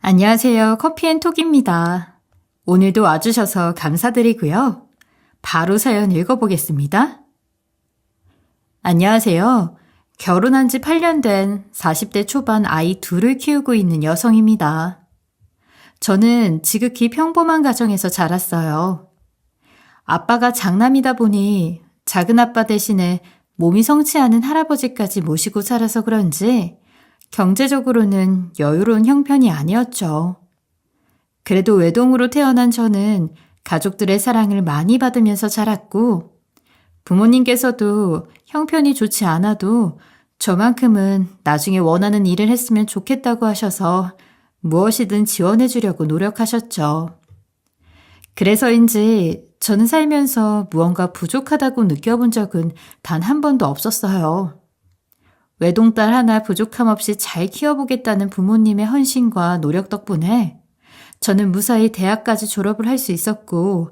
안녕하세요. 커피앤톡입니다. 오늘도 와주셔서 감사드리고요. 바로 사연 읽어보겠습니다. 안녕하세요. 결혼한 지 8년 된 40대 초반 아이 둘을 키우고 있는 여성입니다. 저는 지극히 평범한 가정에서 자랐어요. 아빠가 장남이다 보니 작은 아빠 대신에 몸이 성치 않은 할아버지까지 모시고 살아서 그런지 경제적으로는 여유로운 형편이 아니었죠. 그래도 외동으로 태어난 저는 가족들의 사랑을 많이 받으면서 자랐고 부모님께서도 형편이 좋지 않아도 저만큼은 나중에 원하는 일을 했으면 좋겠다고 하셔서 무엇이든 지원해 주려고 노력하셨죠. 그래서인지 저는 살면서 무언가 부족하다고 느껴본 적은 단 한 번도 없었어요. 외동딸 하나 부족함 없이 잘 키워보겠다는 부모님의 헌신과 노력 덕분에 저는 무사히 대학까지 졸업을 할 수 있었고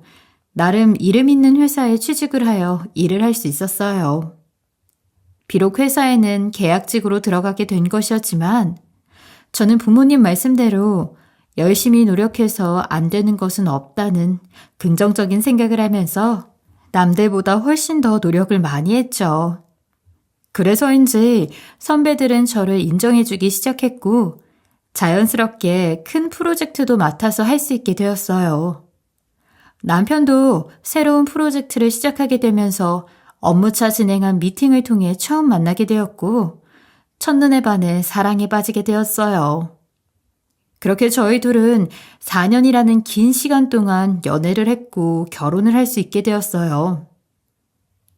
나름 이름 있는 회사에 취직을 하여 일을 할 수 있었어요. 비록 회사에는 계약직으로 들어가게 된 것이었지만 저는 부모님 말씀대로 열심히 노력해서 안 되는 것은 없다는 긍정적인 생각을 하면서 남들보다 훨씬 더 노력을 많이 했죠. 그래서인지 선배들은 저를 인정해주기 시작했고 자연스럽게 큰 프로젝트도 맡아서 할 수 있게 되었어요. 남편도 새로운 프로젝트를 시작하게 되면서 업무차 진행한 미팅을 통해 처음 만나게 되었고 첫눈에 반해 사랑에 빠지게 되었어요. 그렇게 저희 둘은 4년이라는 긴 시간 동안 연애를 했고 결혼을 할 수 있게 되었어요.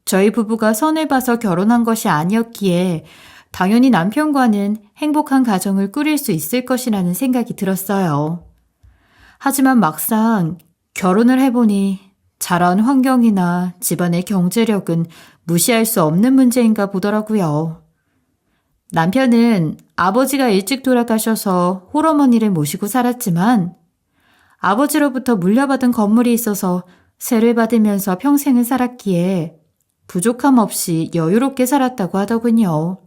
저희 부부가 선을 봐서 결혼한 것이 아니었기에 당연히 남편과는 행복한 가정을 꾸릴 수 있을 것이라는 생각이 들었어요. 하지만 막상 결혼을 해보니 자란 환경이나 집안의 경제력은 무시할 수 없는 문제인가 보더라고요. 남편은 아버지가 일찍 돌아가셔서 홀어머니를 모시고 살았지만 아버지로부터 물려받은 건물이 있어서 세를 받으면서 평생을 살았기에 부족함 없이 여유롭게 살았다고 하더군요.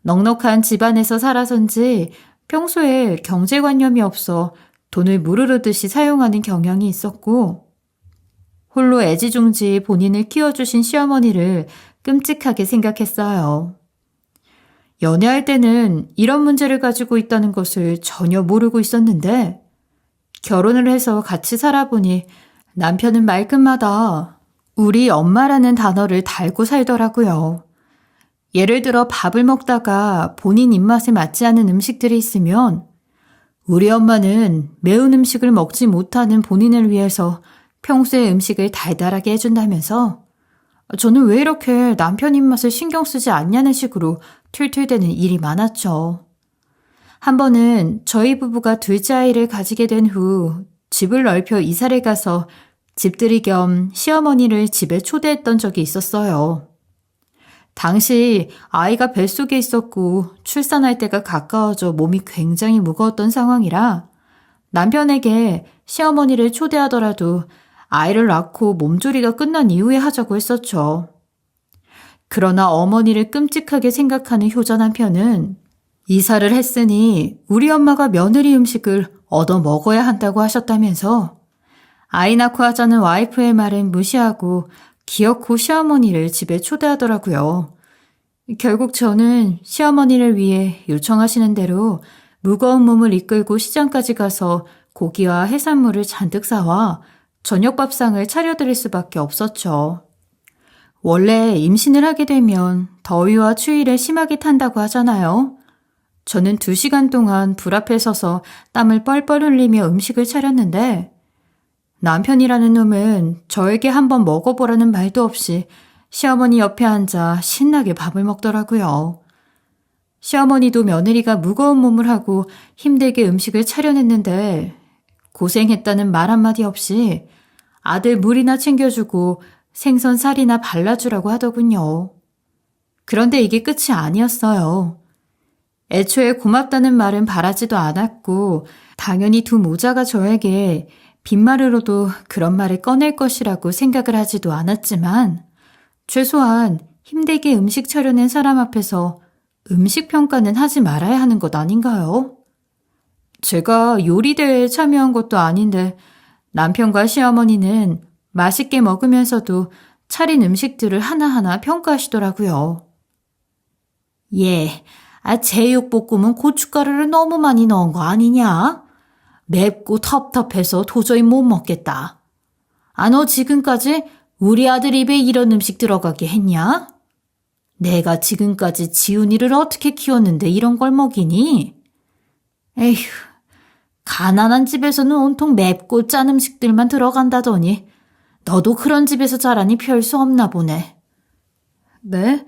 넉넉한 집안에서 살아서인지 평소에 경제관념이 없어 돈을 무르르듯이 사용하는 경향이 있었고 홀로 애지중지 본인을 키워주신 시어머니를 끔찍하게 생각했어요. 연애할 때는 이런 문제를 가지고 있다는 것을 전혀 모르고 있었는데 결혼을 해서 같이 살아보니 남편은 말끝마다 우리 엄마라는 단어를 달고 살더라고요. 예를 들어 밥을 먹다가 본인 입맛에 맞지 않은 음식들이 있으면 우리 엄마는 매운 음식을 먹지 못하는 본인을 위해서 평소에 음식을 달달하게 해준다면서 저는 왜 이렇게 남편 입맛을 신경 쓰지 않냐는 식으로 툴툴대는 일이 많았죠. 한 번은 저희 부부가 둘째 아이를 가지게 된 후 집을 넓혀 이사를 가서 집들이 겸 시어머니를 집에 초대했던 적이 있었어요. 당시 아이가 뱃속에 있었고 출산할 때가 가까워져 몸이 굉장히 무거웠던 상황이라 남편에게 시어머니를 초대하더라도 아이를 낳고 몸조리가 끝난 이후에 하자고 했었죠. 그러나 어머니를 끔찍하게 생각하는 효자 남편은 이사를 했으니 우리 엄마가 며느리 음식을 얻어 먹어야 한다고 하셨다면서 아이 낳고 하자는 와이프의 말은 무시하고 기어코 시어머니를 집에 초대하더라고요. 결국 저는 시어머니를 위해 요청하시는 대로 무거운 몸을 이끌고 시장까지 가서 고기와 해산물을 잔뜩 사와 저녁 밥상을 차려드릴 수밖에 없었죠. 원래 임신을 하게 되면 더위와 추위를 심하게 탄다고 하잖아요. 저는 2시간 동안 불 앞에 서서 땀을 뻘뻘 흘리며 음식을 차렸는데 남편이라는 놈은 저에게 한번 먹어보라는 말도 없이 시어머니 옆에 앉아 신나게 밥을 먹더라고요. 시어머니도 며느리가 무거운 몸을 하고 힘들게 음식을 차려냈는데 고생했다는 말 한마디 없이 아들 물이나 챙겨주고 생선 살이나 발라주라고 하더군요. 그런데 이게 끝이 아니었어요. 애초에 고맙다는 말은 바라지도 않았고 당연히 두 모자가 저에게 빈말으로도 그런 말을 꺼낼 것이라고 생각을 하지도 않았지만 최소한 힘들게 음식 차려낸 사람 앞에서 음식 평가는 하지 말아야 하는 것 아닌가요? 제가 요리대회에 참여한 것도 아닌데 남편과 시어머니는 맛있게 먹으면서도 차린 음식들을 하나하나 평가하시더라고요. 예, 제육볶음은 고춧가루를 너무 많이 넣은 거 아니냐? 맵고 텁텁해서 도저히 못 먹겠다. 너 지금까지 우리 아들 입에 이런 음식 들어가게 했냐? 내가 지금까지 지훈이를 어떻게 키웠는데 이런 걸 먹이니? 에휴, 가난한 집에서는 온통 맵고 짠 음식들만 들어간다더니 너도 그런 집에서 자라니 별 수 없나 보네. 네?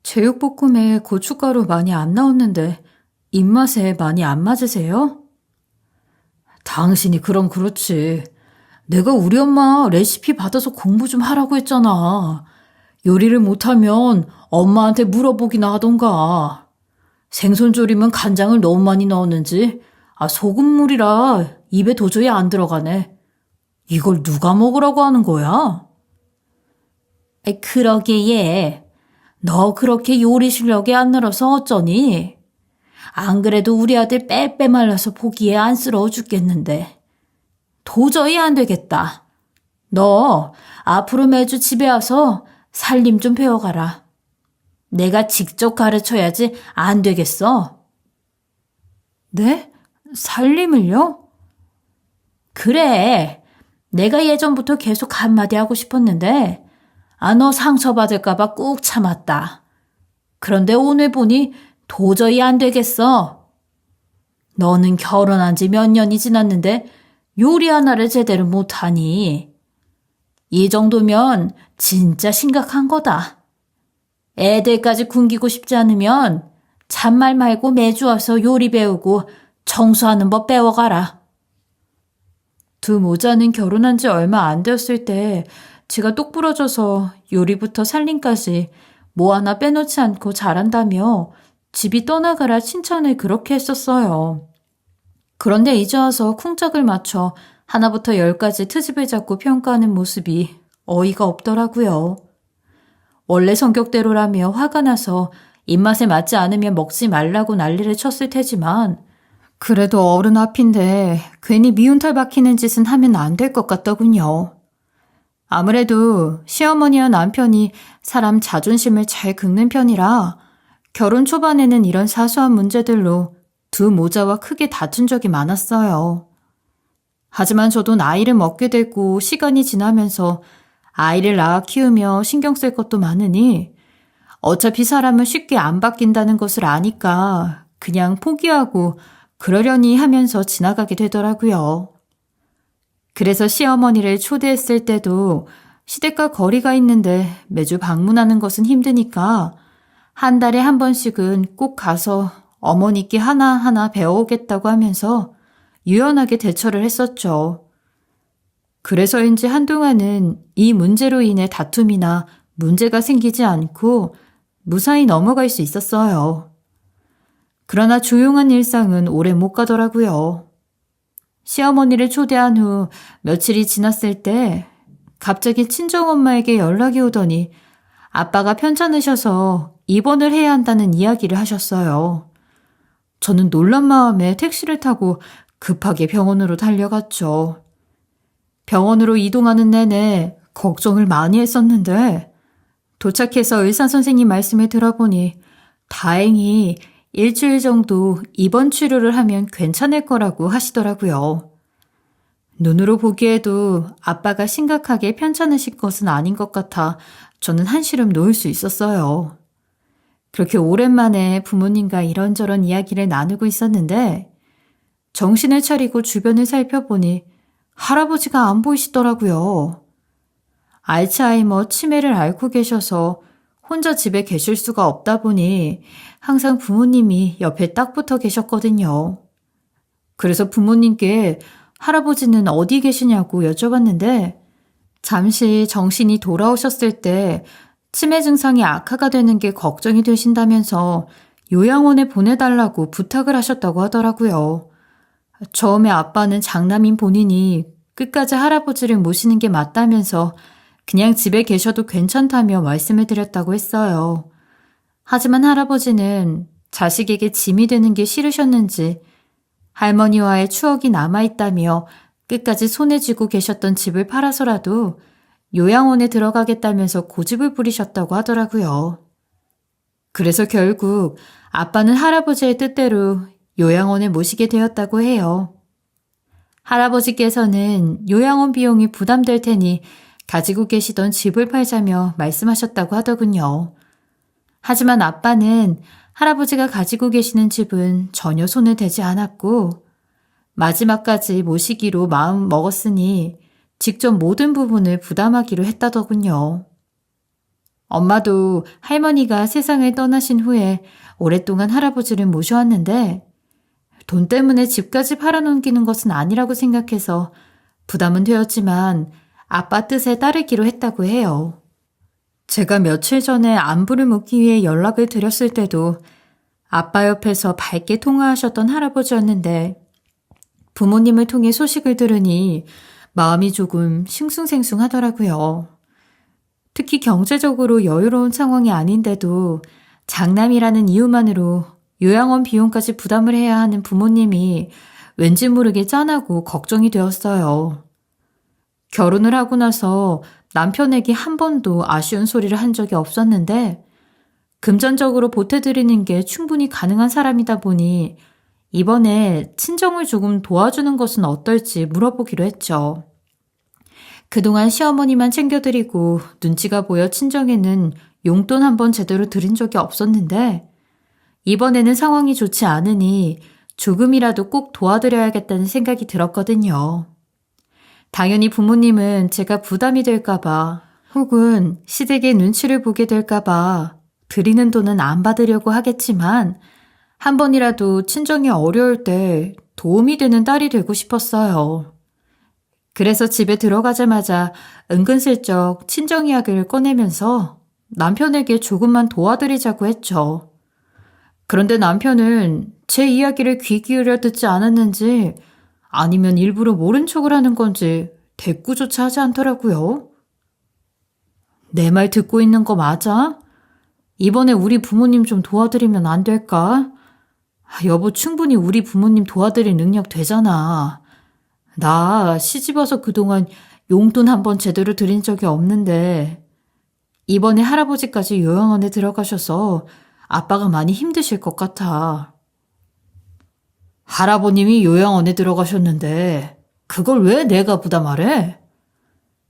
제육볶음에 고춧가루 많이 안 넣었는데 입맛에 많이 안 맞으세요? 당신이 그럼 그렇지. 내가 우리 엄마 레시피 받아서 공부 좀 하라고 했잖아. 요리를 못하면 엄마한테 물어보기나 하던가. 생선조림은 간장을 너무 많이 넣었는지 소금물이라 입에 도저히 안 들어가네. 이걸 누가 먹으라고 하는 거야? 그러게 얘. 너 그렇게 요리 실력이 안 늘어서 어쩌니? 안 그래도 우리 아들 빼빼 말라서 보기에 안쓰러워 죽겠는데. 도저히 안 되겠다. 너 앞으로 매주 집에 와서 살림 좀 배워가라. 내가 직접 가르쳐야지 안 되겠어. 네? 살림을요? 그래. 내가 예전부터 계속 한마디 하고 싶었는데 너 상처받을까봐 꾹 참았다. 그런데 오늘 보니 도저히 안 되겠어. 너는 결혼한 지 몇 년이 지났는데 요리 하나를 제대로 못하니. 이 정도면 진짜 심각한 거다. 애들까지 굶기고 싶지 않으면 잔말 말고 매주 와서 요리 배우고 청소하는 법 배워가라. 두 모자는 결혼한 지 얼마 안 되었을 때 제가 똑부러져서 요리부터 살림까지 뭐 하나 빼놓지 않고 잘한다며 집이 떠나가라 칭찬을 그렇게 했었어요. 그런데 이제 와서 쿵짝을 맞춰 하나부터 10까지 트집을 잡고 평가하는 모습이 어이가 없더라고요. 원래 성격대로라며 화가 나서 입맛에 맞지 않으면 먹지 말라고 난리를 쳤을 테지만 그래도 어른 앞인데 괜히 미운털 박히는 짓은 하면 안 될 것 같더군요. 아무래도 시어머니와 남편이 사람 자존심을 잘 긁는 편이라 결혼 초반에는 이런 사소한 문제들로 두 모자와 크게 다툰 적이 많았어요. 하지만 저도 나이를 먹게 되고 시간이 지나면서 아이를 낳아 키우며 신경 쓸 것도 많으니 어차피 사람은 쉽게 안 바뀐다는 것을 아니까 그냥 포기하고 그러려니 하면서 지나가게 되더라고요. 그래서 시어머니를 초대했을 때도 시댁과 거리가 있는데 매주 방문하는 것은 힘드니까 한 달에 한 번씩은 꼭 가서 어머니께 하나하나 배워오겠다고 하면서 유연하게 대처를 했었죠. 그래서인지 한동안은 이 문제로 인해 다툼이나 문제가 생기지 않고 무사히 넘어갈 수 있었어요. 그러나 조용한 일상은 오래 못 가더라고요. 시어머니를 초대한 후 며칠이 지났을 때 갑자기 친정엄마에게 연락이 오더니 아빠가 편찮으셔서 입원을 해야 한다는 이야기를 하셨어요. 저는 놀란 마음에 택시를 타고 급하게 병원으로 달려갔죠. 병원으로 이동하는 내내 걱정을 많이 했었는데 도착해서 의사 선생님 말씀을 들어보니 다행히 일주일 정도 입원 치료를 하면 괜찮을 거라고 하시더라고요. 눈으로 보기에도 아빠가 심각하게 편찮으실 것은 아닌 것 같아 저는 한시름 놓을 수 있었어요. 그렇게 오랜만에 부모님과 이런저런 이야기를 나누고 있었는데 정신을 차리고 주변을 살펴보니 할아버지가 안 보이시더라고요. 알츠하이머 치매를 앓고 계셔서 혼자 집에 계실 수가 없다 보니 항상 부모님이 옆에 딱 붙어 계셨거든요. 그래서 부모님께 할아버지는 어디 계시냐고 여쭤봤는데 잠시 정신이 돌아오셨을 때 치매 증상이 악화가 되는 게 걱정이 되신다면서 요양원에 보내달라고 부탁을 하셨다고 하더라고요. 처음에 아빠는 장남인 본인이 끝까지 할아버지를 모시는 게 맞다면서 그냥 집에 계셔도 괜찮다며 말씀을 드렸다고 했어요. 하지만 할아버지는 자식에게 짐이 되는 게 싫으셨는지 할머니와의 추억이 남아있다며 끝까지 손에 쥐고 계셨던 집을 팔아서라도 요양원에 들어가겠다면서 고집을 부리셨다고 하더라고요. 그래서 결국 아빠는 할아버지의 뜻대로 요양원에 모시게 되었다고 해요. 할아버지께서는 요양원 비용이 부담될 테니 가지고 계시던 집을 팔자며 말씀하셨다고 하더군요. 하지만 아빠는 할아버지가 가지고 계시는 집은 전혀 손에 대지 않았고 마지막까지 모시기로 마음 먹었으니 직접 모든 부분을 부담하기로 했다더군요. 엄마도 할머니가 세상을 떠나신 후에 오랫동안 할아버지를 모셔왔는데 돈 때문에 집까지 팔아넘기는 것은 아니라고 생각해서 부담은 되었지만 아빠 뜻에 따르기로 했다고 해요. 제가 며칠 전에 안부를 묻기 위해 연락을 드렸을 때도 아빠 옆에서 밝게 통화하셨던 할아버지였는데 부모님을 통해 소식을 들으니 마음이 조금 싱숭생숭하더라고요. 특히 경제적으로 여유로운 상황이 아닌데도 장남이라는 이유만으로 요양원 비용까지 부담을 해야 하는 부모님이 왠지 모르게 짠하고 걱정이 되었어요. 결혼을 하고 나서 남편에게 한 번도 아쉬운 소리를 한 적이 없었는데 금전적으로 보태드리는 게 충분히 가능한 사람이다 보니 이번에 친정을 조금 도와주는 것은 어떨지 물어보기로 했죠. 그동안 시어머니만 챙겨드리고 눈치가 보여 친정에는 용돈 한 번 제대로 드린 적이 없었는데 이번에는 상황이 좋지 않으니 조금이라도 꼭 도와드려야겠다는 생각이 들었거든요. 당연히 부모님은 제가 부담이 될까봐 혹은 시댁의 눈치를 보게 될까봐 드리는 돈은 안 받으려고 하겠지만 한 번이라도 친정이 어려울 때 도움이 되는 딸이 되고 싶었어요. 그래서 집에 들어가자마자 은근슬쩍 친정 이야기를 꺼내면서 남편에게 조금만 도와드리자고 했죠. 그런데 남편은 제 이야기를 귀 기울여 듣지 않았는지 아니면 일부러 모른 척을 하는 건지 대꾸조차 하지 않더라고요. 내 말 듣고 있는 거 맞아? 이번에 우리 부모님 좀 도와드리면 안 될까? 여보, 충분히 우리 부모님 도와드릴 능력 되잖아. 나 시집와서 그동안 용돈 한 번 제대로 드린 적이 없는데 이번에 할아버지까지 요양원에 들어가셔서 아빠가 많이 힘드실 것 같아. 할아버님이 요양원에 들어가셨는데 그걸 왜 내가 부담하래?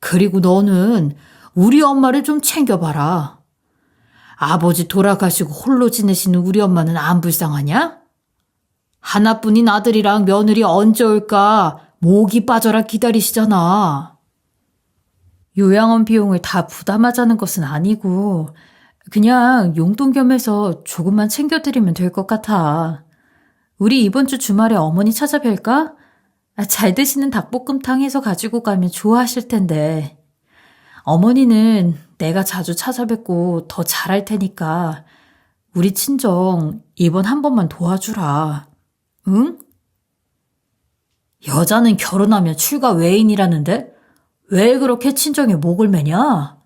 그리고 너는 우리 엄마를 좀 챙겨봐라. 아버지 돌아가시고 홀로 지내시는 우리 엄마는 안 불쌍하냐? 하나뿐인 아들이랑 며느리 언제 올까 목이 빠져라 기다리시잖아. 요양원 비용을 다 부담하자는 것은 아니고 그냥 용돈 겸해서 조금만 챙겨드리면 될 것 같아. 우리 이번 주 주말에 어머니 찾아뵐까? 잘 드시는 닭볶음탕 해서 가지고 가면 좋아하실 텐데. 어머니는 내가 자주 찾아뵙고 더 잘할 테니까 우리 친정 이번 한 번만 도와주라. 응? 여자는 결혼하면 출가 외인이라는데 왜 그렇게 친정에 목을 매냐?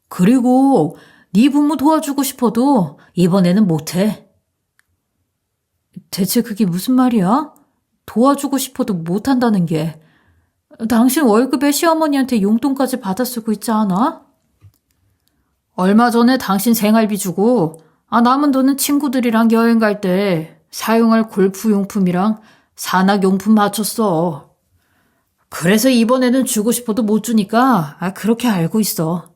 그리고 네 부모 도와주고 싶어도 이번에는 못해. 대체 그게 무슨 말이야? 도와주고 싶어도 못한다는 게. 당신 월급에 시어머니한테 용돈까지 받아 쓰고 있지 않아? 얼마 전에 당신 생활비 주고 남은 돈은 친구들이랑 여행 갈 때 사용할 골프용품이랑 산악용품 맞췄어. 그래서 이번에는 주고 싶어도 못 주니까 그렇게 알고 있어.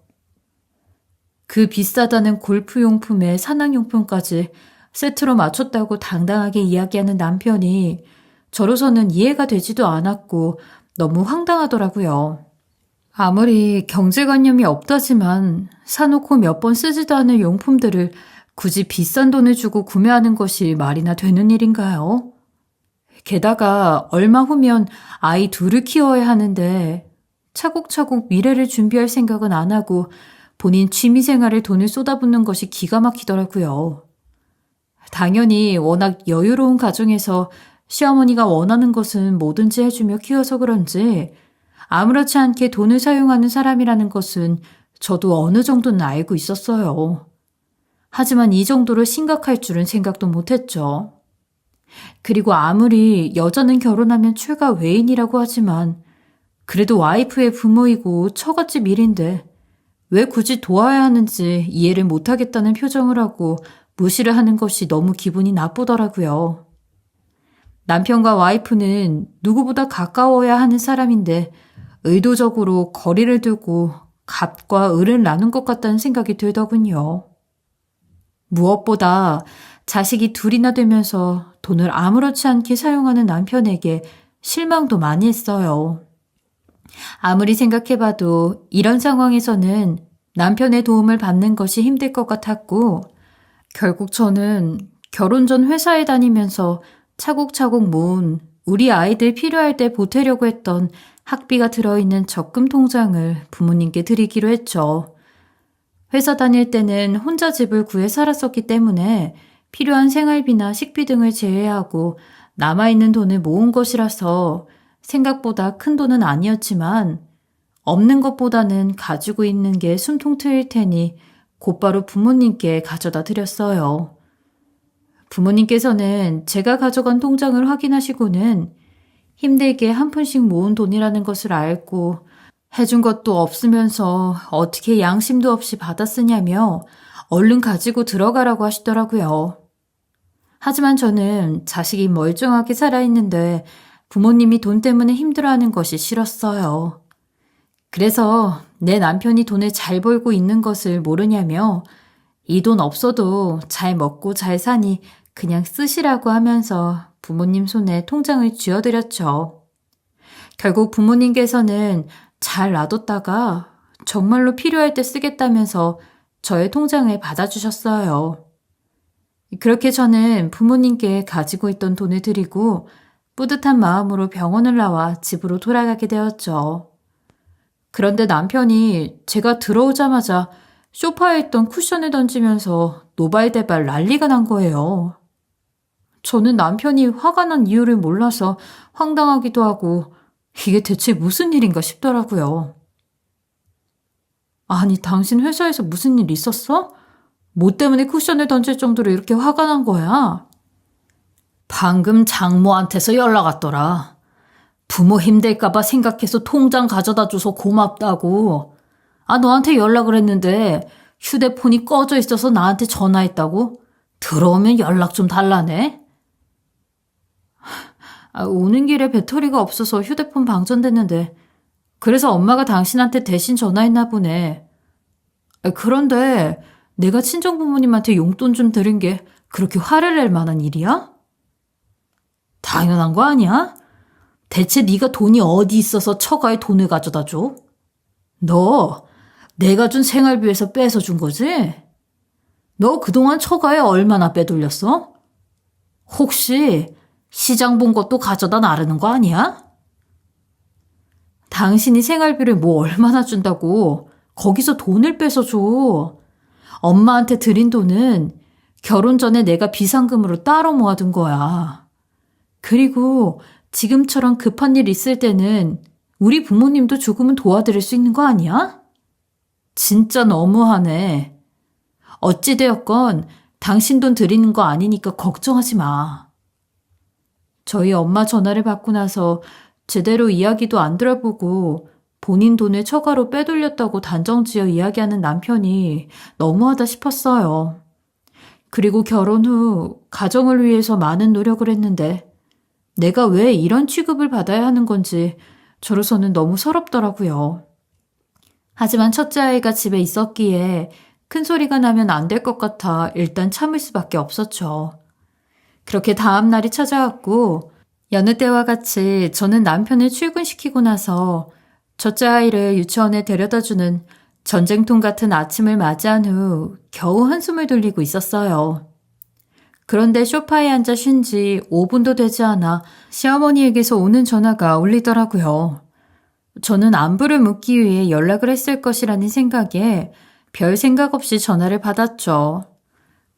그 비싸다는 골프용품에 산악용품까지 세트로 맞췄다고 당당하게 이야기하는 남편이 저로서는 이해가 되지도 않았고 너무 황당하더라고요. 아무리 경제관념이 없다지만 사놓고 몇 번 쓰지도 않을 용품들을 굳이 비싼 돈을 주고 구매하는 것이 말이나 되는 일인가요? 게다가 얼마 후면 아이 둘을 키워야 하는데 차곡차곡 미래를 준비할 생각은 안 하고 본인 취미생활에 돈을 쏟아붓는 것이 기가 막히더라고요. 당연히 워낙 여유로운 가정에서 시어머니가 원하는 것은 뭐든지 해주며 키워서 그런지 아무렇지 않게 돈을 사용하는 사람이라는 것은 저도 어느 정도는 알고 있었어요. 하지만 이 정도로 심각할 줄은 생각도 못했죠. 그리고 아무리 여자는 결혼하면 최가 외인이라고 하지만 그래도 와이프의 부모이고 처갓집 일인데 왜 굳이 도와야 하는지 이해를 못하겠다는 표정을 하고 무시를 하는 것이 너무 기분이 나쁘더라고요. 남편과 와이프는 누구보다 가까워야 하는 사람인데 의도적으로 거리를 두고 갑과 을을 나눈 것 같다는 생각이 들더군요. 무엇보다 자식이 둘이나 되면서 돈을 아무렇지 않게 사용하는 남편에게 실망도 많이 했어요. 아무리 생각해봐도 이런 상황에서는 남편의 도움을 받는 것이 힘들 것 같았고, 결국 저는 결혼 전 회사에 다니면서 차곡차곡 모은 우리 아이들 필요할 때 보태려고 했던 학비가 들어있는 적금 통장을 부모님께 드리기로 했죠. 회사 다닐 때는 혼자 집을 구해 살았었기 때문에 필요한 생활비나 식비 등을 제외하고 남아있는 돈을 모은 것이라서 생각보다 큰 돈은 아니었지만 없는 것보다는 가지고 있는 게 숨통 트일 테니 곧바로 부모님께 가져다 드렸어요. 부모님께서는 제가 가져간 통장을 확인하시고는 힘들게 한 푼씩 모은 돈이라는 것을 알고 해준 것도 없으면서 어떻게 양심도 없이 받았으냐며 얼른 가지고 들어가라고 하시더라고요. 하지만 저는 자식이 멀쩡하게 살아있는데 부모님이 돈 때문에 힘들어하는 것이 싫었어요. 그래서 내 남편이 돈을 잘 벌고 있는 것을 모르냐며 이 돈 없어도 잘 먹고 잘 사니 그냥 쓰시라고 하면서 부모님 손에 통장을 쥐어드렸죠. 결국 부모님께서는 잘 놔뒀다가 정말로 필요할 때 쓰겠다면서 저의 통장을 받아주셨어요. 그렇게 저는 부모님께 가지고 있던 돈을 드리고 뿌듯한 마음으로 병원을 나와 집으로 돌아가게 되었죠. 그런데 남편이 제가 들어오자마자 소파에 있던 쿠션을 던지면서 노발대발 난리가 난 거예요. 저는 남편이 화가 난 이유를 몰라서 황당하기도 하고 이게 대체 무슨 일인가 싶더라고요. 아니, 당신 회사에서 무슨 일 있었어? 뭐 때문에 쿠션을 던질 정도로 이렇게 화가 난 거야? 방금 장모한테서 연락 왔더라. 부모 힘들까봐 생각해서 통장 가져다 줘서 고맙다고. 너한테 연락을 했는데 휴대폰이 꺼져 있어서 나한테 전화했다고? 들어오면 연락 좀 달라네. 오는 길에 배터리가 없어서 휴대폰 방전됐는데 그래서 엄마가 당신한테 대신 전화했나 보네. 그런데 내가 친정부모님한테 용돈 좀 드린 게 그렇게 화를 낼 만한 일이야? 당연한 거 아니야? 대체 네가 돈이 어디 있어서 처가에 돈을 가져다 줘? 너 내가 준 생활비에서 뺏어 준 거지? 너 그동안 처가에 얼마나 빼돌렸어? 혹시 시장 본 것도 가져다 나르는 거 아니야? 당신이 생활비를 뭐 얼마나 준다고 거기서 돈을 뺏어 줘. 엄마한테 드린 돈은 결혼 전에 내가 비상금으로 따로 모아둔 거야. 그리고 지금처럼 급한 일 있을 때는 우리 부모님도 조금은 도와드릴 수 있는 거 아니야? 진짜 너무하네. 어찌되었건 당신 돈 드리는 거 아니니까 걱정하지 마. 저희 엄마 전화를 받고 나서 제대로 이야기도 안 들어보고 본인 돈을 처가로 빼돌렸다고 단정지어 이야기하는 남편이 너무하다 싶었어요. 그리고 결혼 후 가정을 위해서 많은 노력을 했는데 내가 왜 이런 취급을 받아야 하는 건지 저로서는 너무 서럽더라고요. 하지만 첫째 아이가 집에 있었기에 큰 소리가 나면 안 될 것 같아 일단 참을 수밖에 없었죠. 그렇게 다음 날이 찾아왔고 여느 때와 같이 저는 남편을 출근시키고 나서 첫째 아이를 유치원에 데려다주는 전쟁통 같은 아침을 맞이한 후 겨우 한숨을 돌리고 있었어요. 그런데 소파에 앉아 쉰 지 5분도 되지 않아 시어머니에게서 오는 전화가 울리더라고요. 저는 안부를 묻기 위해 연락을 했을 것이라는 생각에 별 생각 없이 전화를 받았죠.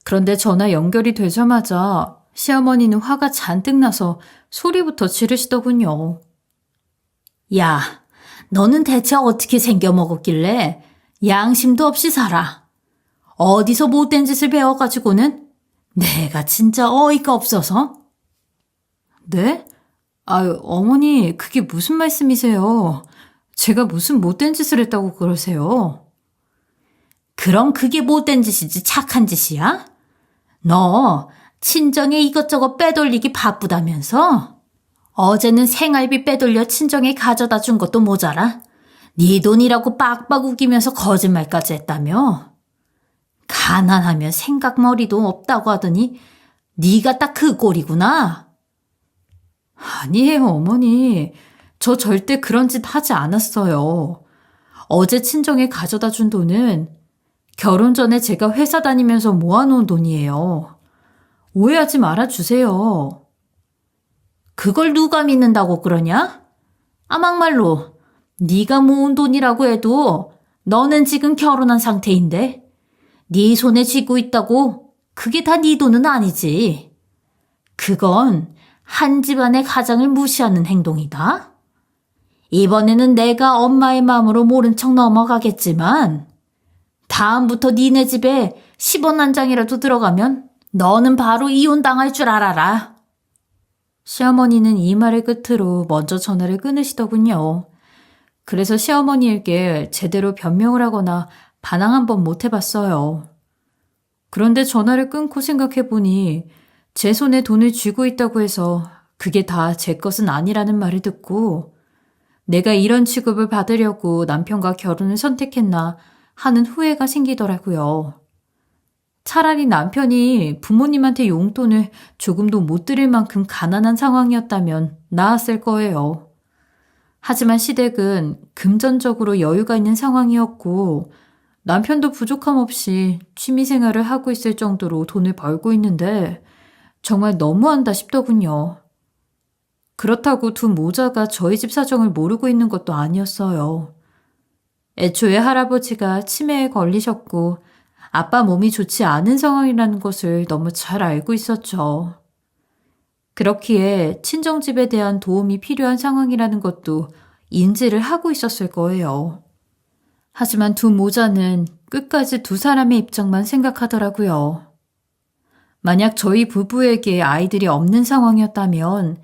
그런데 전화 연결이 되자마자 시어머니는 화가 잔뜩 나서 소리부터 지르시더군요. 야, 너는 대체 어떻게 생겨먹었길래 양심도 없이 살아. 어디서 못된 짓을 배워가지고는 내가 진짜 어이가 없어서. 네? 아유, 어머니, 그게 무슨 말씀이세요? 제가 무슨 못된 짓을 했다고 그러세요? 그럼 그게 못된 짓이지 착한 짓이야? 너 친정에 이것저것 빼돌리기 바쁘다면서? 어제는 생활비 빼돌려 친정에 가져다 준 것도 모자라. 네 돈이라고 빡빡 우기면서 거짓말까지 했다며? 가난하면 생각머리도 없다고 하더니 네가 딱 그 꼴이구나. 아니에요, 어머니. 저 절대 그런 짓 하지 않았어요. 어제 친정에 가져다 준 돈은 결혼 전에 제가 회사 다니면서 모아놓은 돈이에요. 오해하지 말아주세요. 그걸 누가 믿는다고 그러냐? 아, 막말로 네가 모은 돈이라고 해도 너는 지금 결혼한 상태인데 네 손에 쥐고 있다고 그게 다 네 돈은 아니지. 그건 한 집안의 가장을 무시하는 행동이다. 이번에는 내가 엄마의 마음으로 모른 척 넘어가겠지만 다음부터 니네 집에 10원 한 장이라도 들어가면 너는 바로 이혼당할 줄 알아라. 시어머니는 이 말을 끝으로 먼저 전화를 끊으시더군요. 그래서 시어머니에게 제대로 변명을 하거나 반항 한번 못 해봤어요. 그런데 전화를 끊고 생각해보니 제 손에 돈을 쥐고 있다고 해서 그게 다 제 것은 아니라는 말을 듣고 내가 이런 취급을 받으려고 남편과 결혼을 선택했나 하는 후회가 생기더라고요. 차라리 남편이 부모님한테 용돈을 조금도 못 드릴 만큼 가난한 상황이었다면 나았을 거예요. 하지만 시댁은 금전적으로 여유가 있는 상황이었고 남편도 부족함 없이 취미생활을 하고 있을 정도로 돈을 벌고 있는데 정말 너무한다 싶더군요. 그렇다고 두 모자가 저희 집 사정을 모르고 있는 것도 아니었어요. 애초에 할아버지가 치매에 걸리셨고 아빠 몸이 좋지 않은 상황이라는 것을 너무 잘 알고 있었죠. 그렇기에 친정집에 대한 도움이 필요한 상황이라는 것도 인지를 하고 있었을 거예요. 하지만 두 모자는 끝까지 두 사람의 입장만 생각하더라고요. 만약 저희 부부에게 아이들이 없는 상황이었다면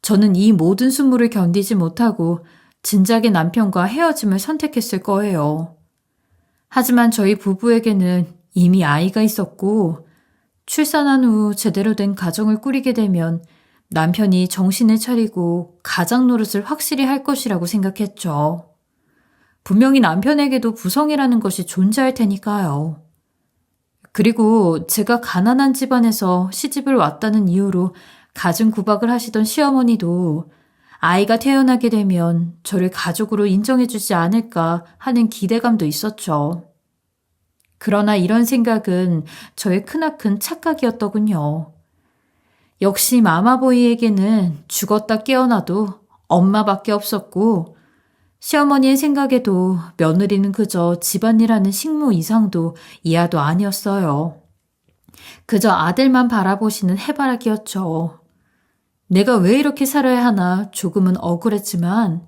저는 이 모든 수모를 견디지 못하고 진작에 남편과 헤어짐을 선택했을 거예요. 하지만 저희 부부에게는 이미 아이가 있었고 출산한 후 제대로 된 가정을 꾸리게 되면 남편이 정신을 차리고 가장 노릇을 확실히 할 것이라고 생각했죠. 분명히 남편에게도 부성이라는 것이 존재할 테니까요. 그리고 제가 가난한 집안에서 시집을 왔다는 이유로 갖은 구박을 하시던 시어머니도 아이가 태어나게 되면 저를 가족으로 인정해주지 않을까 하는 기대감도 있었죠. 그러나 이런 생각은 저의 크나큰 착각이었더군요. 역시 마마보이에게는 죽었다 깨어나도 엄마밖에 없었고 시어머니의 생각에도 며느리는 그저 집안일하는 식모 이상도 이하도 아니었어요. 그저 아들만 바라보시는 해바라기였죠. 내가 왜 이렇게 살아야 하나 조금은 억울했지만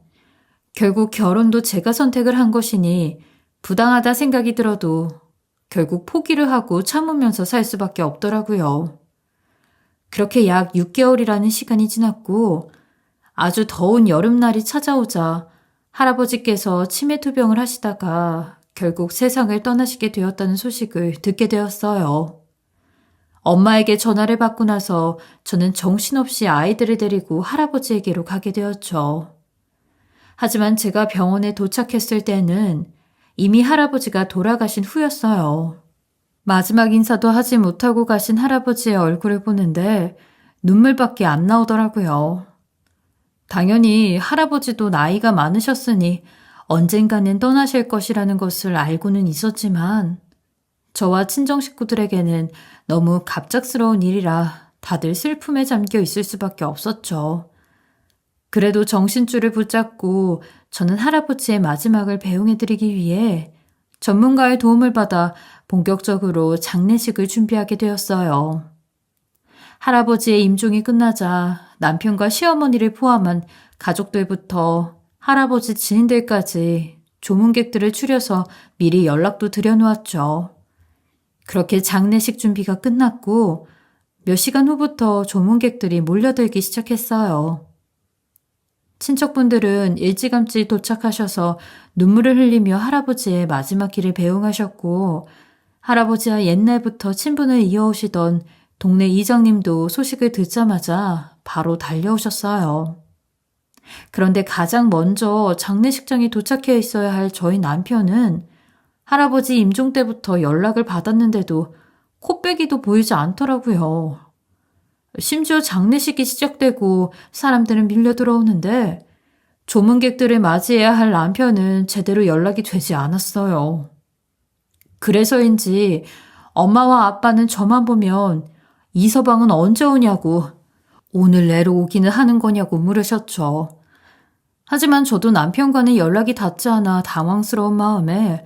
결국 결혼도 제가 선택을 한 것이니 부당하다 생각이 들어도 결국 포기를 하고 참으면서 살 수밖에 없더라고요. 그렇게 약 6개월이라는 시간이 지났고 아주 더운 여름날이 찾아오자 할아버지께서 치매투병을 하시다가 결국 세상을 떠나시게 되었다는 소식을 듣게 되었어요. 엄마에게 전화를 받고 나서 저는 정신없이 아이들을 데리고 할아버지에게로 가게 되었죠. 하지만 제가 병원에 도착했을 때는 이미 할아버지가 돌아가신 후였어요. 마지막 인사도 하지 못하고 가신 할아버지의 얼굴을 보는데 눈물밖에 안 나오더라고요. 당연히 할아버지도 나이가 많으셨으니 언젠가는 떠나실 것이라는 것을 알고는 있었지만 저와 친정 식구들에게는 너무 갑작스러운 일이라 다들 슬픔에 잠겨 있을 수밖에 없었죠. 그래도 정신줄을 붙잡고 저는 할아버지의 마지막을 배웅해드리기 위해 전문가의 도움을 받아 본격적으로 장례식을 준비하게 되었어요. 할아버지의 임종이 끝나자 남편과 시어머니를 포함한 가족들부터 할아버지 지인들까지 조문객들을 추려서 미리 연락도 드려놓았죠. 그렇게 장례식 준비가 끝났고 몇 시간 후부터 조문객들이 몰려들기 시작했어요. 친척분들은 일찌감치 도착하셔서 눈물을 흘리며 할아버지의 마지막 길을 배웅하셨고, 할아버지와 옛날부터 친분을 이어오시던 동네 이장님도 소식을 듣자마자 바로 달려오셨어요. 그런데 가장 먼저 장례식장에 도착해 있어야 할 저희 남편은 할아버지 임종 때부터 연락을 받았는데도 코빼기도 보이지 않더라고요. 심지어 장례식이 시작되고 사람들은 밀려 들어오는데 조문객들을 맞이해야 할 남편은 제대로 연락이 되지 않았어요. 그래서인지 엄마와 아빠는 저만 보면 이 서방은 언제 오냐고, 오늘 내로 오기는 하는 거냐고 물으셨죠. 하지만 저도 남편과는 연락이 닿지 않아 당황스러운 마음에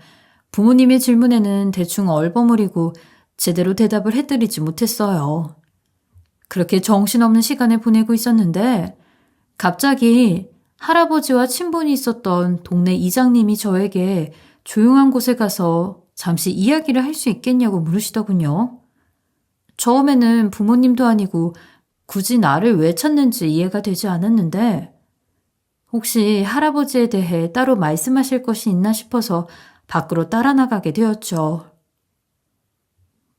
부모님의 질문에는 대충 얼버무리고 제대로 대답을 해드리지 못했어요. 그렇게 정신없는 시간을 보내고 있었는데 갑자기 할아버지와 친분이 있었던 동네 이장님이 저에게 조용한 곳에 가서 잠시 이야기를 할 수 있겠냐고 물으시더군요. 처음에는 부모님도 아니고 굳이 나를 왜 찾는지 이해가 되지 않았는데 혹시 할아버지에 대해 따로 말씀하실 것이 있나 싶어서 밖으로 따라 나가게 되었죠.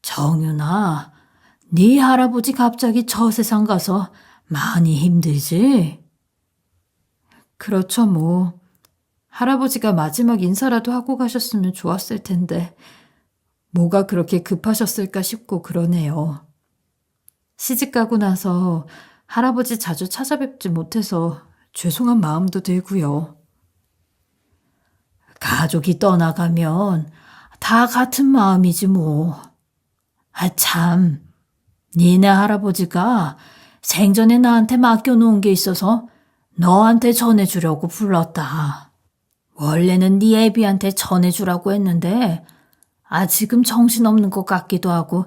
정윤아, 네 할아버지 갑자기 저 세상 가서 많이 힘들지? 그렇죠, 뭐. 할아버지가 마지막 인사라도 하고 가셨으면 좋았을 텐데 뭐가 그렇게 급하셨을까 싶고 그러네요. 시집가고 나서 할아버지 자주 찾아뵙지 못해서 죄송한 마음도 들고요. 가족이 떠나가면 다 같은 마음이지 뭐. 아 참, 니네 할아버지가 생전에 나한테 맡겨놓은 게 있어서 너한테 전해주려고 불렀다. 원래는 네 애비한테 전해주라고 했는데 지금 정신없는 것 같기도 하고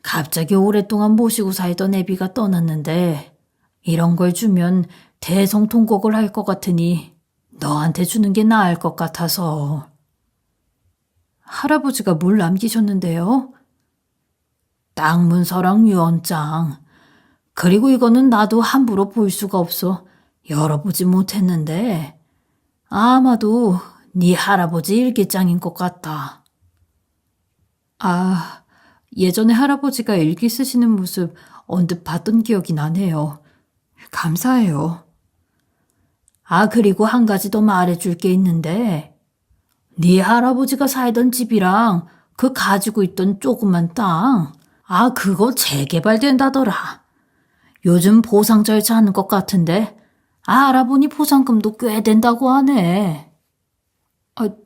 갑자기 오랫동안 모시고 살던 애비가 떠났는데 이런 걸 주면 대성통곡을 할 것 같으니 너한테 주는 게 나을 것 같아서. 할아버지가 뭘 남기셨는데요? 땅 문서랑 유언장. 그리고 이거는 나도 함부로 볼 수가 없어 열어보지 못했는데 아마도 네 할아버지 일기장인 것 같다. 예전에 할아버지가 일기 쓰시는 모습 언뜻 봤던 기억이 나네요. 감사해요. 그리고 한 가지 더 말해줄 게 있는데 네 할아버지가 살던 집이랑 그 가지고 있던 조그만 땅, 그거 재개발된다더라. 요즘 보상 절차 하는 것 같은데 알아보니 보상금도 꽤 된다고 하네.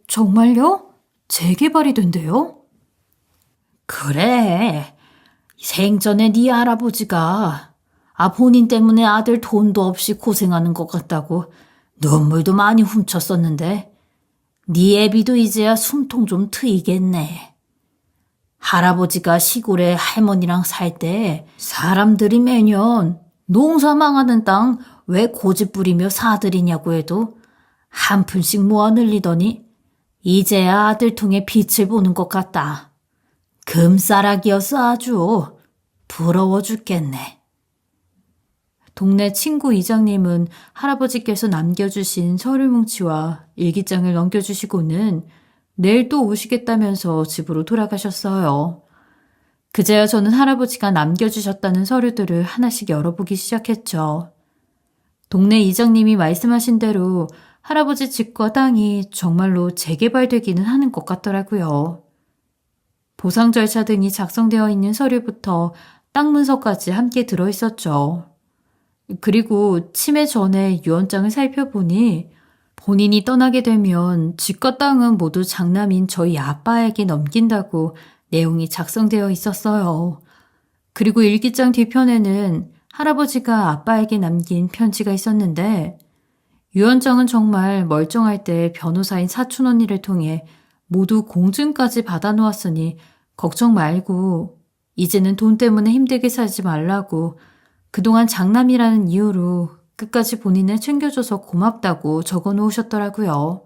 정말요? 재개발이 된대요? 그래. 생전에 네 할아버지가 본인 때문에 아들 돈도 없이 고생하는 것 같다고 눈물도 많이 훔쳤었는데 네 애비도 이제야 숨통 좀 트이겠네. 할아버지가 시골에 할머니랑 살 때 사람들이 매년 농사 망하는 땅 왜 고집 부리며 사들이냐고 해도 한 푼씩 모아 늘리더니 이제야 아들 통에 빛을 보는 것 같다. 금싸라기여서 아주 부러워 죽겠네. 동네 친구 이장님은 할아버지께서 남겨주신 서류뭉치와 일기장을 넘겨주시고는 내일 또 오시겠다면서 집으로 돌아가셨어요. 그제야 저는 할아버지가 남겨주셨다는 서류들을 하나씩 열어보기 시작했죠. 동네 이장님이 말씀하신 대로 할아버지 집과 땅이 정말로 재개발되기는 하는 것 같더라고요. 보상 절차 등이 작성되어 있는 서류부터 땅 문서까지 함께 들어있었죠. 그리고 치매 전에 유언장을 살펴보니 본인이 떠나게 되면 집과 땅은 모두 장남인 저희 아빠에게 넘긴다고 내용이 작성되어 있었어요. 그리고 일기장 뒤편에는 할아버지가 아빠에게 남긴 편지가 있었는데 유언장은 정말 멀쩡할 때 변호사인 사촌 언니를 통해 모두 공증까지 받아놓았으니 걱정 말고 이제는 돈 때문에 힘들게 살지 말라고 그동안 장남이라는 이유로 끝까지 본인을 챙겨줘서 고맙다고 적어놓으셨더라고요.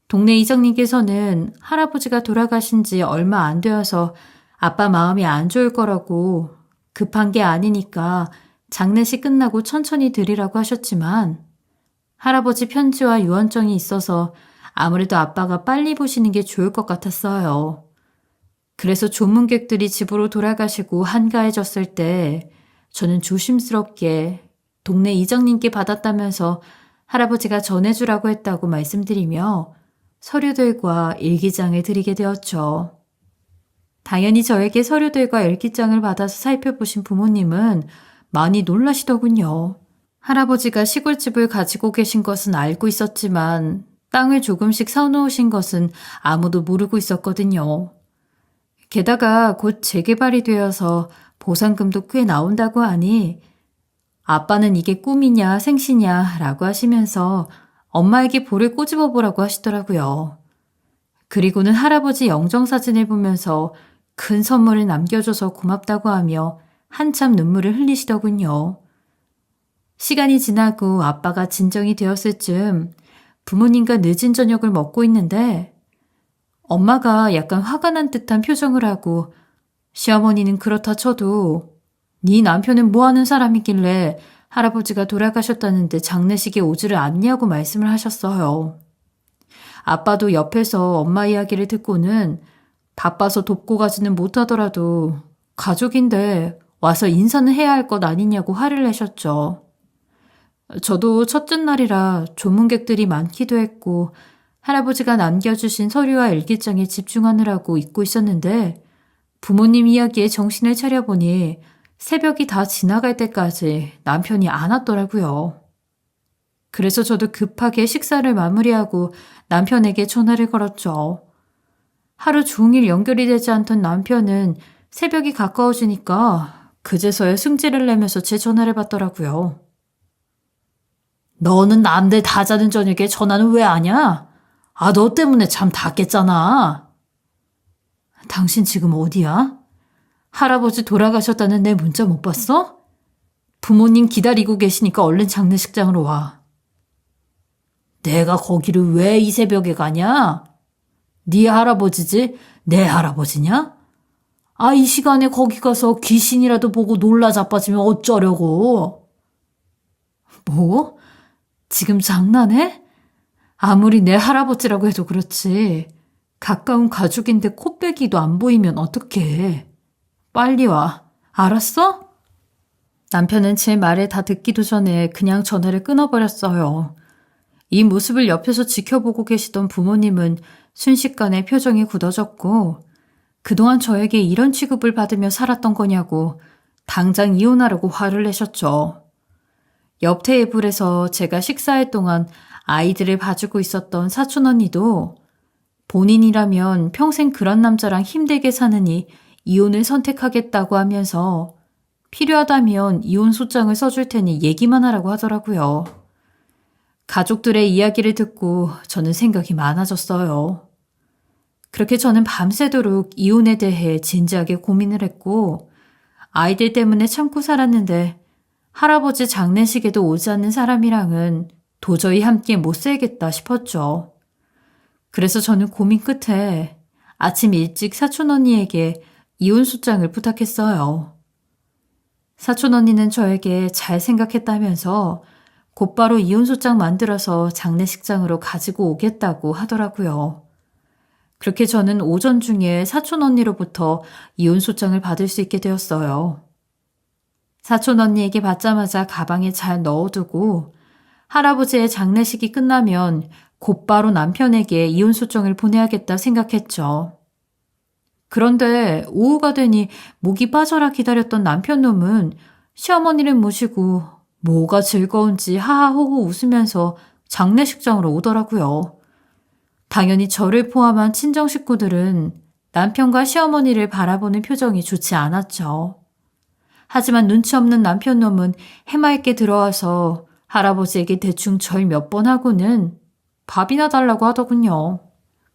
동네 이장님께서는 할아버지가 돌아가신 지 얼마 안 되어서 아빠 마음이 안 좋을 거라고 급한 게 아니니까 장례식 끝나고 천천히 드리라고 하셨지만 할아버지 편지와 유언장이 있어서 아무래도 아빠가 빨리 보시는 게 좋을 것 같았어요. 그래서 조문객들이 집으로 돌아가시고 한가해졌을 때 저는 조심스럽게 동네 이장님께 받았다면서 할아버지가 전해주라고 했다고 말씀드리며 서류들과 일기장을 드리게 되었죠. 당연히 저에게 서류들과 일기장을 받아서 살펴보신 부모님은 많이 놀라시더군요. 할아버지가 시골집을 가지고 계신 것은 알고 있었지만 땅을 조금씩 사놓으신 것은 아무도 모르고 있었거든요. 게다가 곧 재개발이 되어서 보상금도 꽤 나온다고 하니 아빠는 이게 꿈이냐 생시냐 라고 하시면서 엄마에게 볼을 꼬집어 보라고 하시더라고요. 그리고는 할아버지 영정사진을 보면서 큰 선물을 남겨줘서 고맙다고 하며 한참 눈물을 흘리시더군요. 시간이 지나고 아빠가 진정이 되었을 즈음 부모님과 늦은 저녁을 먹고 있는데 엄마가 약간 화가 난 듯한 표정을 하고 시어머니는 그렇다 쳐도 네 남편은 뭐 하는 사람이길래 할아버지가 돌아가셨다는데 장례식에 오지를 않냐고 말씀을 하셨어요. 아빠도 옆에서 엄마 이야기를 듣고는 바빠서 돕고 가지는 못하더라도 가족인데 와서 인사는 해야 할 것 아니냐고 화를 내셨죠. 저도 첫째 날이라 조문객들이 많기도 했고 할아버지가 남겨주신 서류와 일기장에 집중하느라고 잊고 있었는데 부모님 이야기에 정신을 차려보니 새벽이 다 지나갈 때까지 남편이 안 왔더라고요. 그래서 저도 급하게 식사를 마무리하고 남편에게 전화를 걸었죠. 하루 종일 연결이 되지 않던 남편은 새벽이 가까워지니까 그제서야 승질을 내면서 제 전화를 받더라고요. 너는 남들 다 자는 저녁에 전화는 왜 하냐? 아, 너 때문에 잠 다 깼잖아. 당신 지금 어디야? 할아버지 돌아가셨다는 내 문자 못 봤어? 부모님 기다리고 계시니까 얼른 장례식장으로 와. 내가 거기를 왜 이 새벽에 가냐? 네 할아버지지 내 할아버지냐? 아, 이 시간에 거기 가서 귀신이라도 보고 놀라 자빠지면 어쩌려고? 뭐? 지금 장난해? 아무리 내 할아버지라고 해도 그렇지. 가까운 가족인데 코빼기도 안 보이면 어떡해. 빨리 와. 알았어? 남편은 제 말을 다 듣기도 전에 그냥 전화를 끊어버렸어요. 이 모습을 옆에서 지켜보고 계시던 부모님은 순식간에 표정이 굳어졌고 그동안 저에게 이런 취급을 받으며 살았던 거냐고 당장 이혼하라고 화를 내셨죠. 옆 테이블에서 제가 식사할 동안 아이들을 봐주고 있었던 사촌 언니도 본인이라면 평생 그런 남자랑 힘들게 사느니 이혼을 선택하겠다고 하면서 필요하다면 이혼 소장을 써줄 테니 얘기만 하라고 하더라고요. 가족들의 이야기를 듣고 저는 생각이 많아졌어요. 그렇게 저는 밤새도록 이혼에 대해 진지하게 고민을 했고 아이들 때문에 참고 살았는데 할아버지 장례식에도 오지 않는 사람이랑은 도저히 함께 못 살겠다 싶었죠. 그래서 저는 고민 끝에 아침 일찍 사촌 언니에게 이혼 소장을 부탁했어요. 사촌 언니는 저에게 잘 생각했다면서 곧바로 이혼 소장 만들어서 장례식장으로 가지고 오겠다고 하더라고요. 그렇게 저는 오전 중에 사촌 언니로부터 이혼 소장을 받을 수 있게 되었어요. 사촌 언니에게 받자마자 가방에 잘 넣어두고 할아버지의 장례식이 끝나면 곧바로 남편에게 이혼 소장을 보내야겠다 생각했죠. 그런데 오후가 되니 목이 빠져라 기다렸던 남편 놈은 시어머니를 모시고 뭐가 즐거운지 하하호호 웃으면서 장례식장으로 오더라고요. 당연히 저를 포함한 친정 식구들은 남편과 시어머니를 바라보는 표정이 좋지 않았죠. 하지만 눈치 없는 남편 놈은 해맑게 들어와서 할아버지에게 대충 절 몇 번 하고는 밥이나 달라고 하더군요.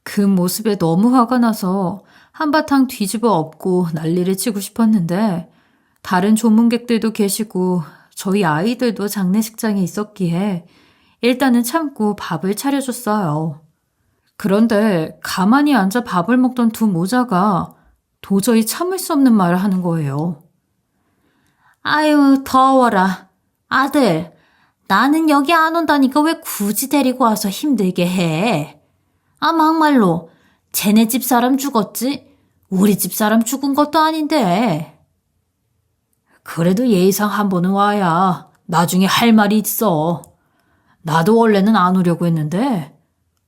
그 모습에 너무 화가 나서 한바탕 뒤집어 엎고 난리를 치고 싶었는데 다른 조문객들도 계시고 저희 아이들도 장례식장에 있었기에 일단은 참고 밥을 차려줬어요. 그런데 가만히 앉아 밥을 먹던 두 모자가 도저히 참을 수 없는 말을 하는 거예요. 아유, 더워라. 아들, 나는 여기 안 온다니까 왜 굳이 데리고 와서 힘들게 해? 아, 막말로 쟤네 집 사람 죽었지? 우리 집 사람 죽은 것도 아닌데. 그래도 예의상 한 번은 와야 나중에 할 말이 있어. 나도 원래는 안 오려고 했는데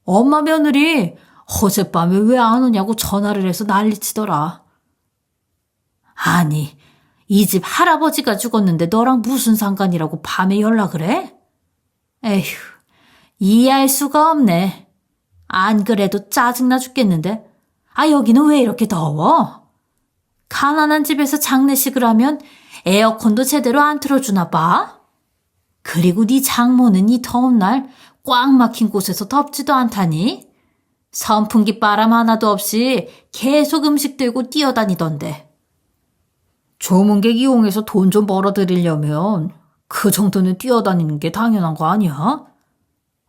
엄마 며느리 어젯밤에 왜 안 오냐고 전화를 해서 난리치더라. 아니, 이 집 할아버지가 죽었는데 너랑 무슨 상관이라고 밤에 연락을 해? 에휴, 이해할 수가 없네. 안 그래도 짜증나 죽겠는데. 아, 여기는 왜 이렇게 더워? 가난한 집에서 장례식을 하면 에어컨도 제대로 안 틀어주나 봐? 그리고 네 장모는 이 더운 날 꽉 막힌 곳에서 덥지도 않다니? 선풍기 바람 하나도 없이 계속 음식 들고 뛰어다니던데. 조문객 이용해서 돈 좀 벌어들이려면 그 정도는 뛰어다니는 게 당연한 거 아니야?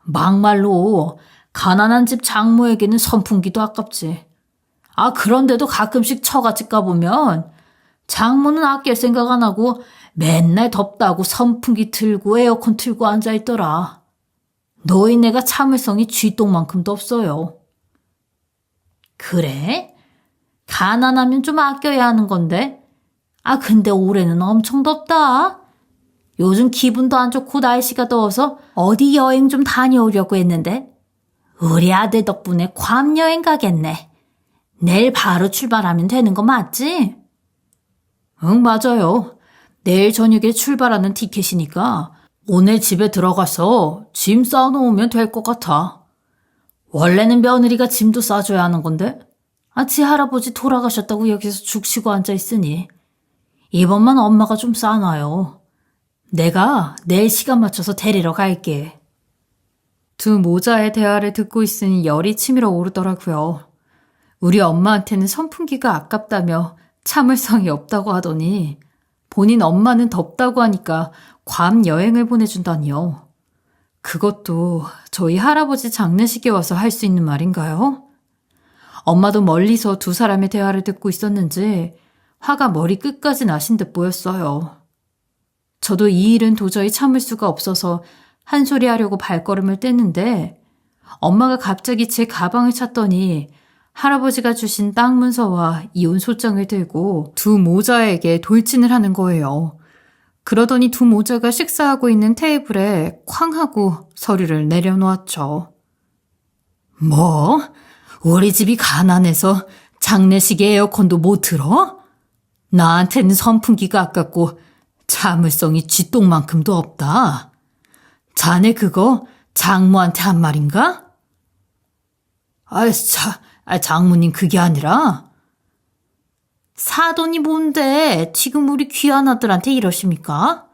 막말로 가난한 집 장모에게는 선풍기도 아깝지. 아, 그런데도 가끔씩 처갓집 가보면 장모는 아낄 생각 안 하고 맨날 덥다고 선풍기 틀고 에어컨 틀고 앉아있더라. 노인네가 참을성이 쥐똥만큼도 없어요. 그래? 가난하면 좀 아껴야 하는 건데. 아, 근데 올해는 엄청 덥다. 요즘 기분도 안 좋고 날씨가 더워서 어디 여행 좀 다녀오려고 했는데 우리 아들 덕분에 괌 여행 가겠네. 내일 바로 출발하면 되는 거 맞지? 응, 맞아요. 내일 저녁에 출발하는 티켓이니까 오늘 집에 들어가서 짐 싸놓으면 될 것 같아. 원래는 며느리가 짐도 싸줘야 하는 건데 지 할아버지 돌아가셨다고 여기서 죽치고 앉아있으니 이번만 엄마가 좀 싸놔요. 내가 내일 시간 맞춰서 데리러 갈게. 두 모자의 대화를 듣고 있으니 열이 치밀어 오르더라고요. 우리 엄마한테는 선풍기가 아깝다며 참을성이 없다고 하더니 본인 엄마는 덥다고 하니까 괌 여행을 보내준다니요. 그것도 저희 할아버지 장례식에 와서 할 수 있는 말인가요? 엄마도 멀리서 두 사람의 대화를 듣고 있었는지 화가 머리 끝까지 나신 듯 보였어요. 저도 이 일은 도저히 참을 수가 없어서 한 소리 하려고 발걸음을 뗐는데 엄마가 갑자기 제 가방을 찾더니 할아버지가 주신 땅 문서와 이혼 소장을 들고 두 모자에게 돌진을 하는 거예요. 그러더니 두 모자가 식사하고 있는 테이블에 쾅 하고 서류를 내려놓았죠. 뭐? 우리 집이 가난해서 장례식에 에어컨도 못 틀어? 나한테는 선풍기가 아깝고 참을성이 쥐똥만큼도 없다. 자네 그거 장모한테 한 말인가? 장모님 그게 아니라. 사돈이 뭔데 지금 우리 귀한 아들한테 이러십니까?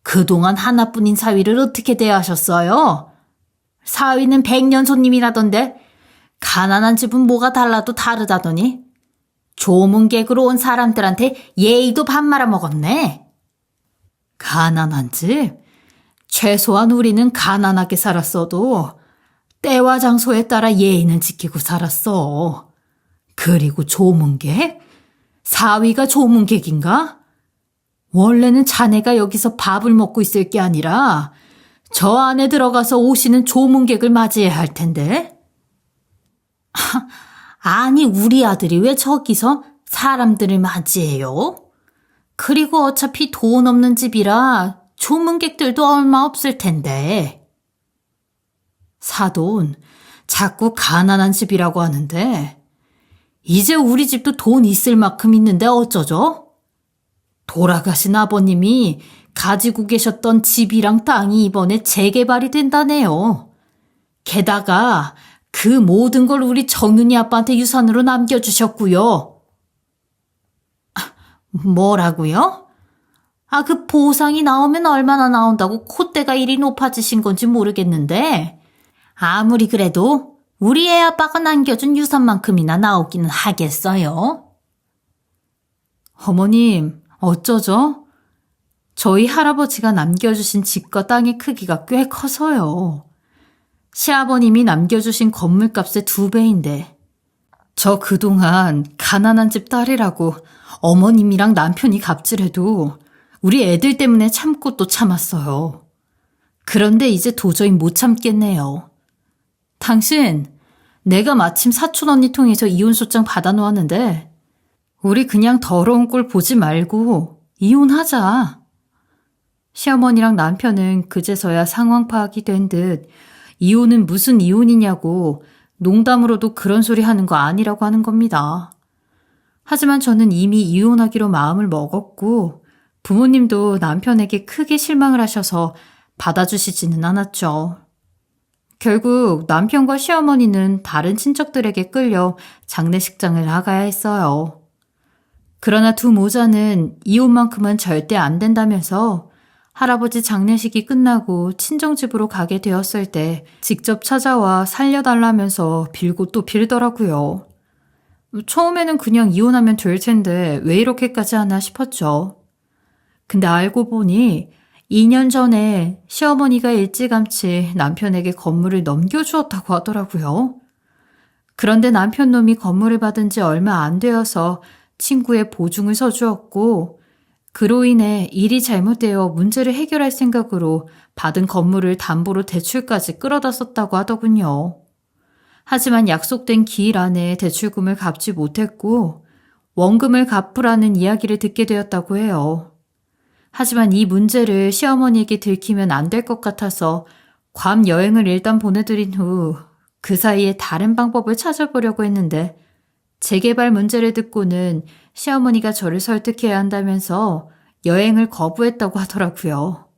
그동안 하나뿐인 사위를 어떻게 대하셨어요? 사위는 100년 손님이라던데 가난한 집은 뭐가 달라도 다르다더니 조문객으로 온 사람들한테 예의도 밥 말아먹었네. 가난한 집? 최소한 우리는 가난하게 살았어도 때와 장소에 따라 예의는 지키고 살았어. 그리고 조문객? 사위가 조문객인가? 원래는 자네가 여기서 밥을 먹고 있을 게 아니라 저 안에 들어가서 오시는 조문객을 맞이해야 할 텐데. 아니, 우리 아들이 왜 저기서 사람들을 맞이해요? 그리고 어차피 돈 없는 집이라 조문객들도 얼마 없을 텐데. 사돈, 자꾸 가난한 집이라고 하는데 이제 우리 집도 돈 있을 만큼 있는데 어쩌죠? 돌아가신 아버님이 가지고 계셨던 집이랑 땅이 이번에 재개발이 된다네요. 게다가 그 모든 걸 우리 정윤이 아빠한테 유산으로 남겨주셨고요. 뭐라고요? 그 보상이 나오면 얼마나 나온다고 콧대가 이리 높아지신 건지 모르겠는데 아무리 그래도 우리 애 아빠가 남겨준 유산만큼이나 나오기는 하겠어요. 어머님, 어쩌죠? 저희 할아버지가 남겨주신 집과 땅의 크기가 꽤 커서요. 시아버님이 남겨주신 건물값의 2배인데 저 그동안 가난한 집 딸이라고 어머님이랑 남편이 갑질해도 우리 애들 때문에 참고 또 참았어요. 그런데 이제 도저히 못 참겠네요. 당신, 내가 마침 사촌 언니 통해서 이혼소장 받아놓았는데 우리 그냥 더러운 꼴 보지 말고 이혼하자. 시어머니랑 남편은 그제서야 상황 파악이 된 듯 이혼은 무슨 이혼이냐고 농담으로도 그런 소리 하는 거 아니라고 하는 겁니다. 하지만 저는 이미 이혼하기로 마음을 먹었고 부모님도 남편에게 크게 실망을 하셔서 받아주시지는 않았죠. 결국 남편과 시어머니는 다른 친척들에게 끌려 장례식장을 나가야 했어요. 그러나 두 모자는 이혼만큼은 절대 안 된다면서 할아버지 장례식이 끝나고 친정집으로 가게 되었을 때 직접 찾아와 살려달라면서 빌고 또 빌더라고요. 처음에는 그냥 이혼하면 될 텐데 왜 이렇게까지 하나 싶었죠. 근데 알고 보니 2년 전에 시어머니가 일찌감치 남편에게 건물을 넘겨주었다고 하더라고요. 그런데 남편 놈이 건물을 받은 지 얼마 안 되어서 친구의 보증을 서주었고 그로 인해 일이 잘못되어 문제를 해결할 생각으로 받은 건물을 담보로 대출까지 끌어다 썼다고 하더군요. 하지만 약속된 기일 안에 대출금을 갚지 못했고 원금을 갚으라는 이야기를 듣게 되었다고 해요. 하지만 이 문제를 시어머니에게 들키면 안 될 것 같아서 괌 여행을 일단 보내드린 후 그 사이에 다른 방법을 찾아보려고 했는데 재개발 문제를 듣고는 시어머니가 저를 설득해야 한다면서 여행을 거부했다고 하더라고요.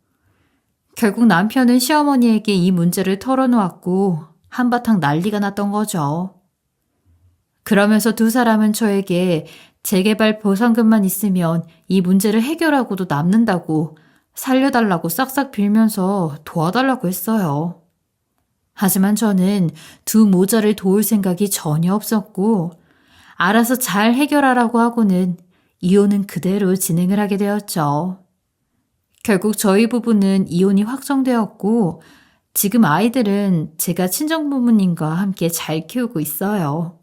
결국 남편은 시어머니에게 이 문제를 털어놓았고 한바탕 난리가 났던 거죠. 그러면서 두 사람은 저에게 재개발 보상금만 있으면 이 문제를 해결하고도 남는다고 살려달라고 싹싹 빌면서 도와달라고 했어요. 하지만 저는 두 모자를 도울 생각이 전혀 없었고 알아서 잘 해결하라고 하고는 이혼은 그대로 진행을 하게 되었죠. 결국 저희 부부는 이혼이 확정되었고 지금 아이들은 제가 친정부모님과 함께 잘 키우고 있어요.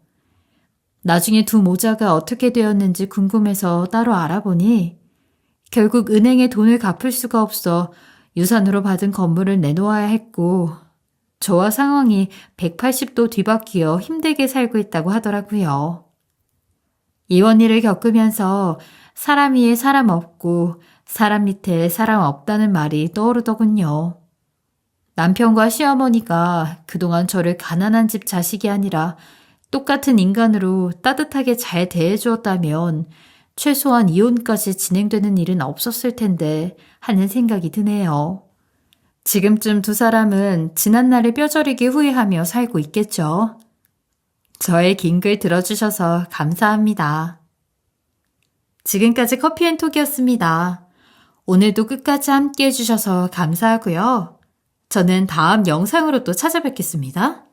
나중에 두 모자가 어떻게 되었는지 궁금해서 따로 알아보니 결국 은행에 돈을 갚을 수가 없어 유산으로 받은 건물을 내놓아야 했고 저와 상황이 180도 뒤바뀌어 힘들게 살고 있다고 하더라고요. 이혼 일을 겪으면서 사람 위에 사람 없고 사람 밑에 사람 없다는 말이 떠오르더군요. 남편과 시어머니가 그동안 저를 가난한 집 자식이 아니라 똑같은 인간으로 따뜻하게 잘 대해주었다면 최소한 이혼까지 진행되는 일은 없었을 텐데 하는 생각이 드네요. 지금쯤 두 사람은 지난날을 뼈저리게 후회하며 살고 있겠죠. 저의 긴 글 들어주셔서 감사합니다. 지금까지 커피앤톡이었습니다. 오늘도 끝까지 함께 해주셔서 감사하고요. 저는 다음 영상으로 또 찾아뵙겠습니다.